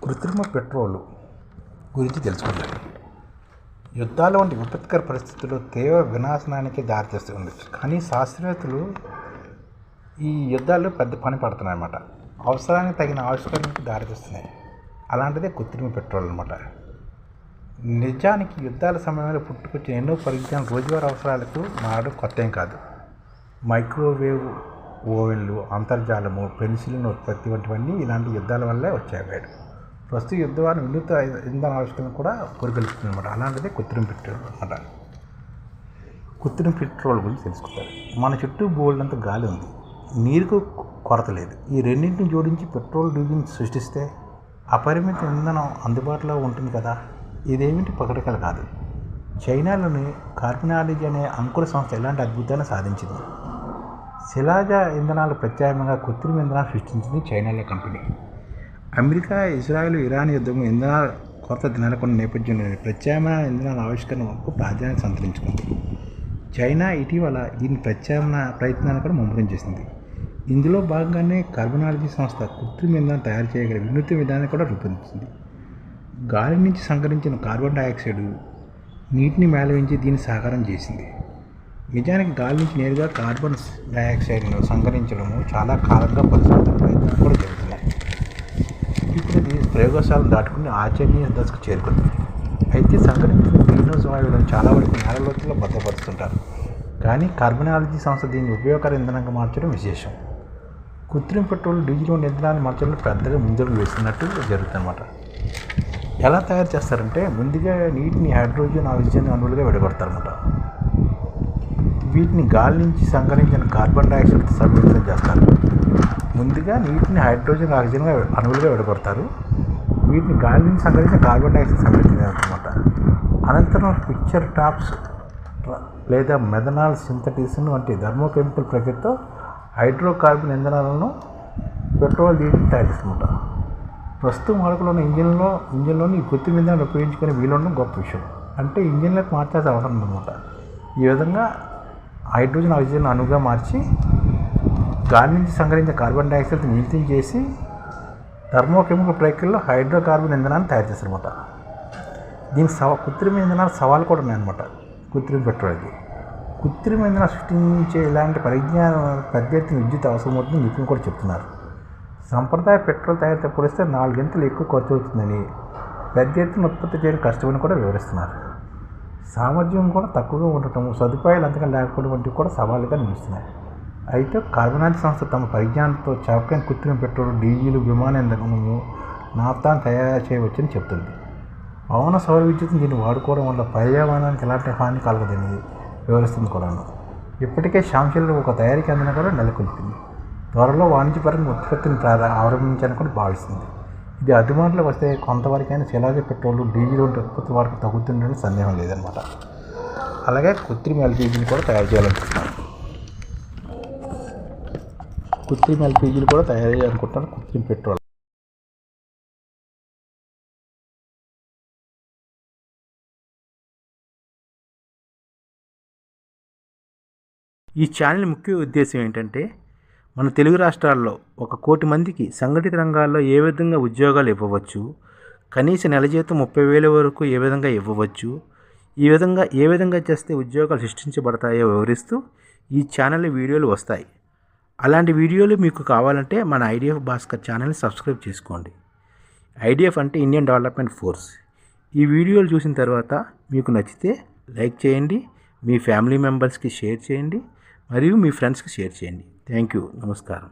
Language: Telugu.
కృత్రిమ పెట్రోలు గురించి తెలుసుకుందాం. యుద్ధాల వంటి విపత్కర పరిస్థితుల్లో తీవ్ర వినాశనానికి దారితీస్తుంది. కానీ శాస్త్రవేత్తలు ఈ యుద్ధాల్లో పెద్ద పని పడుతున్నాయన్నమాట. అవసరానికి తగిన ఆవిష్కరణకు దారితీస్తున్నాయి. అలాంటిదే కృత్రిమ పెట్రోల్ అన్నమాట. నిజానికి యుద్ధాల సమయంలో పుట్టుకొచ్చిన ఎన్నో పరిజ్ఞానం రోజువారీ అవసరాలకు మారడం కొత్త ఏం కాదు. మైక్రోవేవ్ ఓవెన్లు, అంతర్జాలము, పెన్సిలిన్ ఉత్పత్తి వంటివన్నీ ఇలాంటి యుద్ధాల వల్లే వచ్చాయి. ప్రస్తుత యుద్ధాన్ని వినూత్న ఇంధన ఆవిష్కరణ కూడా పురికొల్పుతుంది అనమాట. అలాంటిదే కృత్రిమ పెట్రోల్ అనమాట. కృత్రిమ పెట్రోల్ గురించి తెలుసుకుంటారు. మన చుట్టూ బోల్డంత గాలి ఉంది, నీరుకు కొరత లేదు. ఈ రెండింటిని జోడించి పెట్రోల్, డీజిల్ సృష్టిస్తే అపరిమిత ఇంధనం అందుబాటులో ఉంటుంది కదా. ఇదేమిటి పకడకల కాదు. చైనాలోని కార్బనాలజీ అనే అంకుర సంస్థ ఇలాంటి అద్భుతాన్ని సాధించింది. శిలాజ ఇంధనాలు ప్రత్యామ్నాయంగా కృత్రిమ ఇంధనాలు సృష్టించింది చైనాలో కంపెనీ. అమెరికా, ఇజ్రాయెల్, ఇరాన్ యుద్ధం ఇంధనాల కొరత నెలకొన్న నేపథ్యంలో ప్రత్యామ్నాయ ఇంధనాల ఆవిష్కరణకు ప్రాధాన్యత సంతరించుకుంది. చైనా ఇటీవల దీని ప్రత్యామ్నాయ ప్రయత్నాన్ని కూడా ముమ్మరం చేసింది. ఇందులో భాగంగానే కార్బనాలజీ సంస్థ కృత్రిమ ఇంధనం తయారు చేయగల వినూత్న విధానాన్ని కూడా రూపొందించింది. గాలి నుంచి సంకరించిన కార్బన్ డైఆక్సైడ్ నీటిని మేళవించి దీన్ని సాకారం చేసింది. నిజానికి గాలి నుంచి నేరుగా కార్బన్ డైఆక్సైడ్ను సంకరించడము చాలా కాలంగా పరిశోధన ప్రయత్నాలు కూడా జరుగుతున్నాయి. ఇప్పుడు ఇది ప్రయోగశాలను దాటుకుని ఆచరణీయ దశకు చేరుకుంది. అయితే సంకరించిన గ్రీన్హౌస్ వాయువులను చాలా వరకు నేల లోతుల్లో భద్రపరుస్తుంటారు. కానీ కార్బనాలజీ సంస్థ దీన్ని ఉపయోగకర ఇంధనంగా మార్చడం విశేషం. కృత్రిమ పెట్రోల్, డీజిల్ వంటి ఇంధనాన్ని మార్చడంలో పెద్దగా ముందడుగు వేస్తున్నట్టు జరుగుతుందన్నమాట. ఎలా తయారు చేస్తారంటే, ముందుగా నీటిని హైడ్రోజన్, ఆక్సిజన్ అణువులుగా విడగొడతారన్నమాట. వీటిని గాలి నుంచి సంకరించిన కార్బన్ డైఆక్సైడ్ సమ్మిళితం చేస్తారు. ముందుగా నీటిని హైడ్రోజన్, ఆక్సిజన్ అణువులుగా విడగొడతారు. వీటిని గాలి నుంచి సంకరించిన కార్బన్ డైఆక్సైడ్ సమ్మిళితం చేస్తారన్నమాట. అనంతరం పిక్చర్ టాప్స్ లేదా మెథనాల్ సింథసిస్ వంటి థర్మోకెమికల్ ప్రక్రియతో హైడ్రోకార్బన్ ఇంధనాలను పెట్రోల్, డీజిల్ తయారు చేస్తుంటారు. ప్రస్తుతం వాడుకలోని ఇంజిన్లోని ఈ కృత్రిమ ఇంధనాలు ఉపయోగించుకునే వీలుండడం గొప్ప విషయం. అంటే ఇంజిన్లకు మార్చాల్సిన అవసరం ఉందన్నమాట. ఈ విధంగా హైడ్రోజన్, ఆక్సిజన్ అణువుగా మార్చి గాలి నుంచి సంకరించిన కార్బన్ డైఆక్సైడ్ మిళితం చేసి థర్మోకెమికల్ ప్రక్రియలో హైడ్రోకార్బన్ ఇంధనాన్ని తయారు చేస్తారన్నమాట. దీనికి కృత్రిమ ఇంధనాలు సవాలు కూడా ఉన్నాయన్నమాట. కృత్రిమ పెట్రోల్కి కృత్రిమ ఇంధనాలు సృష్టించే ఇలాంటి పరిజ్ఞానం పెద్ద ఎత్తున విద్యుత్ అవసరమవుతుందని నిపుణులు కూడా చెప్తున్నారు. సంప్రదాయ పెట్రోల్ తయారీతో పోలిస్తే 4 గంటలు ఎక్కువ ఖర్చు అవుతుందని, పెద్ద ఎత్తున ఉత్పత్తి చేయడం కష్టమని కూడా వివరిస్తున్నారు. సామర్థ్యం కూడా తక్కువగా ఉండటం, సదుపాయాలు అంతగా లేకపోవడం వంటివి కూడా సవాలుగా నిలుస్తున్నాయి. అయితే కార్బనాలజీ సంస్థ తమ పరిజ్ఞానంతో చౌకైన కృత్రిమ పెట్రోల్, డీజిల్, విమాన ఇంధనము, నాఫ్తాను తయారు చేయవచ్చని చెబుతుంది. పవన సౌర విద్యుత్తును దీన్ని వాడుకోవడం వల్ల పర్యావరణానికి ఎలాంటి హాని కలగదని వివరిస్తుంది కూడాను. ఇప్పటికే శాంశల్లో ఒక తయారీ కేంద్రం కూడా నెలకొల్పింది. త్వరలో వాణిజ్యపరంగా ఉత్పత్తిని ఆరంభించాలని కూడా భావిస్తుంది. ఇది అందుబాటులోకి వస్తే కొంతవరకైనా శిలాజ పెట్రోల్, డీజిల్ వంటి ఉత్పత్తి వారికి తగ్గుతుందని సందేహం లేదనమాట. అలాగే కృత్రిమ ఎల్పీజీని కూడా తయారు చేయాలనుకుంటున్నారు. కృత్రిమ ఎల్పీజీలు కూడా తయారు చేయాలనుకుంటున్నారు. కృత్రిమ పెట్రోల్. ఈ ఛానల్ ముఖ్య ఉద్దేశం ఏంటంటే, మన తెలుగు రాష్ట్రాల్లో 1 కోటి మందికి సంఘటిత రంగాల్లో ఏ విధంగా ఉద్యోగాలు ఇవ్వవచ్చు, కనీస నెల జీతం 30,000 వరకు ఏ విధంగా ఇవ్వవచ్చు, ఏ విధంగా చేస్తే ఉద్యోగాలు సృష్టించబడతాయో వివరిస్తూ ఈ ఛానల్ వీడియోలు వస్తాయి. అలాంటి వీడియోలు మీకు కావాలంటే మన ఐడిఎఫ్ భాస్కర్ ఛానల్ని సబ్స్క్రైబ్ చేసుకోండి. ఐడిఎఫ్ అంటే ఇండియన్ డెవలప్మెంట్ ఫోర్స్. ఈ వీడియోలు చూసిన తర్వాత మీకు నచ్చితే లైక్ చేయండి, మీ ఫ్యామిలీ మెంబర్స్కి షేర్ చేయండి, మరియు మీ ఫ్రెండ్స్కి షేర్ చేయండి. Thank you. నమస్కారం.